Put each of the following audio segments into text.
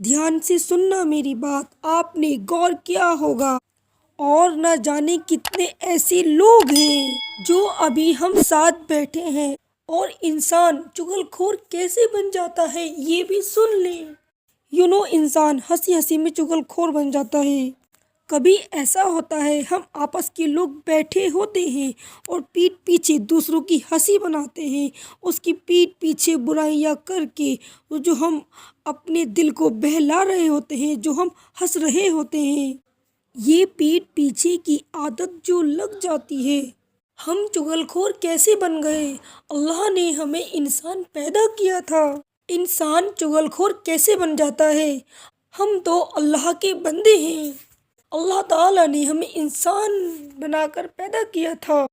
دھیان سے سننا میری بات، آپ نے غور کیا ہوگا اور نہ جانے کتنے ایسے لوگ ہیں جو ابھی ہم ساتھ بیٹھے ہیں اور انسان چغل خور کیسے بن جاتا ہے یہ بھی سن لیں۔ انسان ہنسی ہنسی میں چغل خور بن جاتا ہے۔ کبھی ایسا ہوتا ہے ہم آپس کے لوگ بیٹھے ہوتے ہیں اور پیٹھ پیچھے دوسروں کی ہنسی بناتے ہیں، اس کی پیٹھ پیچھے برائیاں کر کے جو ہم اپنے دل کو بہلا رہے ہوتے ہیں، جو ہم ہنس رہے ہوتے ہیں، یہ پیٹھ پیچھے کی عادت جو لگ جاتی ہے۔ ہم چغل خور کیسے بن گئے؟ اللہ نے ہمیں انسان پیدا کیا تھا، انسان چغل خور کیسے بن جاتا ہے؟ ہم تو اللہ کے بندے ہیں، اللہ تعالیٰ نے ہمیں انسان بنا کر پیدا کیا تھا۔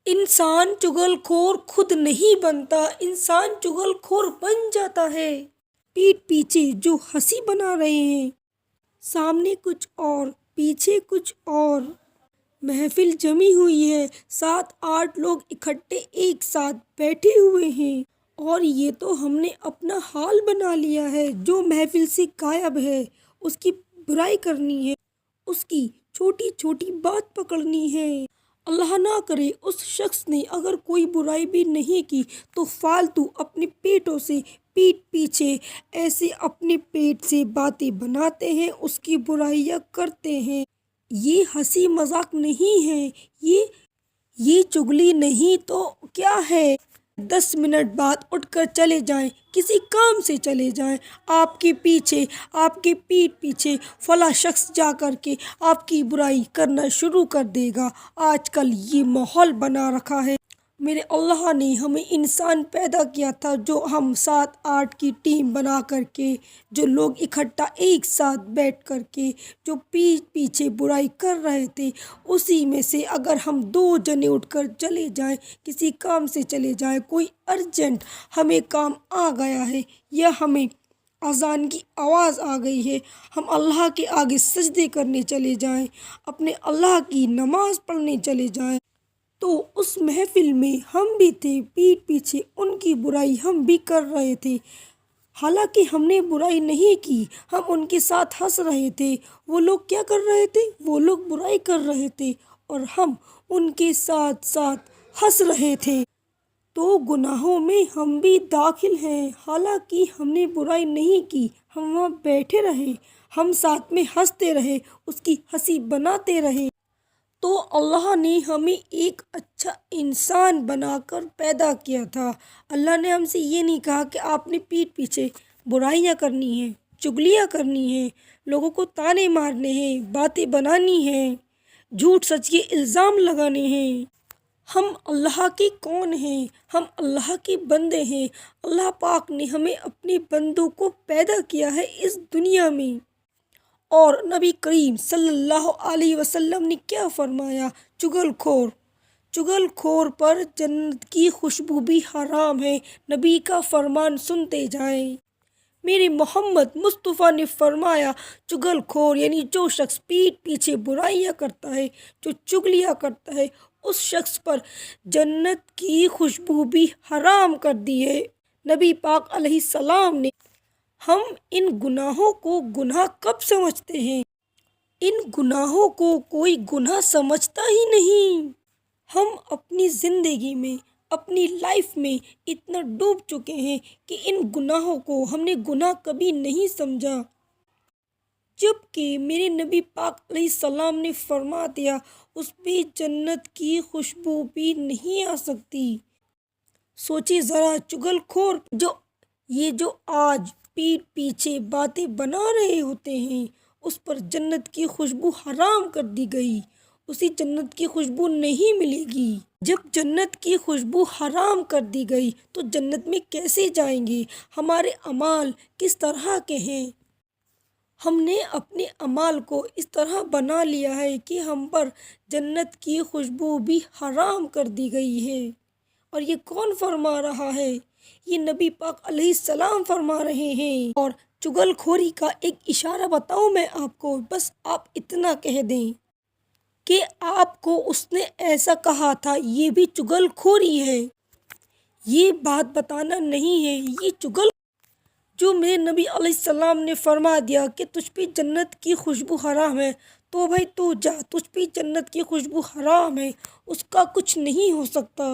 انسان چغل خور خود نہیں بنتا، انسان چغل خور بن جاتا ہے۔ پیٹھ پیچھے جو ہنسی بنا رہے ہیں، سامنے کچھ اور پیچھے کچھ اور، محفل جمی ہوئی ہے، 7-8 لوگ اکٹھے ایک ساتھ بیٹھے ہوئے ہیں اور یہ تو ہم نے اپنا حال بنا لیا ہے۔ جو محفل سے غائب ہے اس کی برائی کرنی ہے، اس کی چھوٹی چھوٹی بات پکڑنی ہے۔ اللہ نہ کرے اس شخص نے اگر کوئی برائی بھی نہیں کی تو فالتو اپنے پیٹوں سے پیٹھ پیچھے ایسے اپنے پیٹ سے باتیں بناتے ہیں، اس کی برائیاں کرتے ہیں۔ یہ ہنسی مذاق نہیں ہے، یہ چغلی نہیں تو کیا ہے؟ 10 منٹ بعد اٹھ کر چلے جائیں، کسی کام سے چلے جائیں، آپ کے پیچھے، آپ کے پیٹھ پیچھے فلاں شخص جا کر کے آپ کی برائی کرنا شروع کر دے گا۔ آج کل یہ ماحول بنا رکھا ہے۔ میرے اللہ نے ہمیں انسان پیدا کیا تھا جو ہم 7-8 کی ٹیم بنا کر کے، جو لوگ اکٹھا ایک ساتھ بیٹھ کر کے جو پیٹھ پیچھے برائی کر رہے تھے، اسی میں سے اگر ہم 2 جنے اٹھ کر چلے جائیں، کسی کام سے چلے جائیں، کوئی ارجنٹ ہمیں کام آ گیا ہے یا ہمیں اذان کی آواز آ گئی ہے، ہم اللہ کے آگے سجدے کرنے چلے جائیں، اپنے اللہ کی نماز پڑھنے چلے جائیں، تو اس محفل میں ہم بھی تھے، پیٹھ پیچھے ان کی برائی ہم بھی کر رہے تھے، حالانکہ ہم نے برائی نہیں کی، ہم ان کے ساتھ ہنس رہے تھے۔ وہ لوگ کیا کر رہے تھے؟ وہ لوگ برائی کر رہے تھے اور ہم ان کے ساتھ ساتھ ہنس رہے تھے، تو گناہوں میں ہم بھی داخل ہیں، حالانکہ ہم نے برائی نہیں کی، ہم وہاں بیٹھے رہے، ہم ساتھ میں ہنستے رہے، اس کی ہنسی بناتے رہے۔ تو اللہ نے ہمیں ایک اچھا انسان بنا کر پیدا کیا تھا۔ اللہ نے ہم سے یہ نہیں کہا کہ آپ نے پیٹھ پیچھے برائیاں کرنی ہیں، چغلیاں کرنی ہیں، لوگوں کو طعنے مارنے ہیں، باتیں بنانی ہیں، جھوٹ سچ کے الزام لگانے ہیں۔ ہم اللہ کے کون ہیں؟ ہم اللہ کے بندے ہیں۔ اللہ پاک نے ہمیں اپنے بندوں کو پیدا کیا ہے اس دنیا میں، اور نبی کریم صلی اللہ علیہ وسلم نے کیا فرمایا؟ چغل خور پر جنت کی خوشبو بھی حرام ہے۔ نبی کا فرمان سنتے جائیں۔ میرے محمد مصطفیٰ نے فرمایا چغل خور یعنی جو شخص پیٹھ پیچھے برائیاں کرتا ہے، جو چغلیاں کرتا ہے، اس شخص پر جنت کی خوشبو بھی حرام کر دی ہے۔ نبی پاک علیہ السلام نے ہم ان گناہوں کو گناہ کب سمجھتے ہیں؟ ان گناہوں کو کوئی گناہ سمجھتا ہی نہیں۔ ہم اپنی زندگی میں، اپنی لائف میں اتنا ڈوب چکے ہیں کہ ان گناہوں کو ہم نے گناہ کبھی نہیں سمجھا، جبکہ میرے نبی پاک علیہ السلام نے فرما دیا اس پہ جنت کی خوشبو بھی نہیں آ سکتی۔ سوچے ذرا، چغل خور جو آج پیٹھ پیچھے باتیں بنا رہے ہوتے ہیں، اس پر جنت کی خوشبو حرام کر دی گئی، اسے جنت کی خوشبو نہیں ملے گی۔ جب جنت کی خوشبو حرام کر دی گئی تو جنت میں کیسے جائیں گے؟ ہمارے اعمال کس طرح کے ہیں؟ ہم نے اپنے اعمال کو اس طرح بنا لیا ہے کہ ہم پر جنت کی خوشبو بھی حرام کر دی گئی ہے۔ اور یہ کون فرما رہا ہے؟ یہ نبی پاک علیہ السلام فرما رہے ہیں۔ اور چغل خوری کا ایک اشارہ بتاؤں میں آپ کو، بس آپ اتنا کہہ دیں کہ آپ کو اس نے ایسا کہا تھا، یہ بھی چغل خوری ہے۔ یہ بات بتانا نہیں ہے، یہ جو میرے نبی علیہ السلام نے فرما دیا کہ تجھ پہ جنت کی خوشبو حرام ہے، تو بھائی تو جا، تجھ پہ جنت کی خوشبو حرام ہے، اس کا کچھ نہیں ہو سکتا۔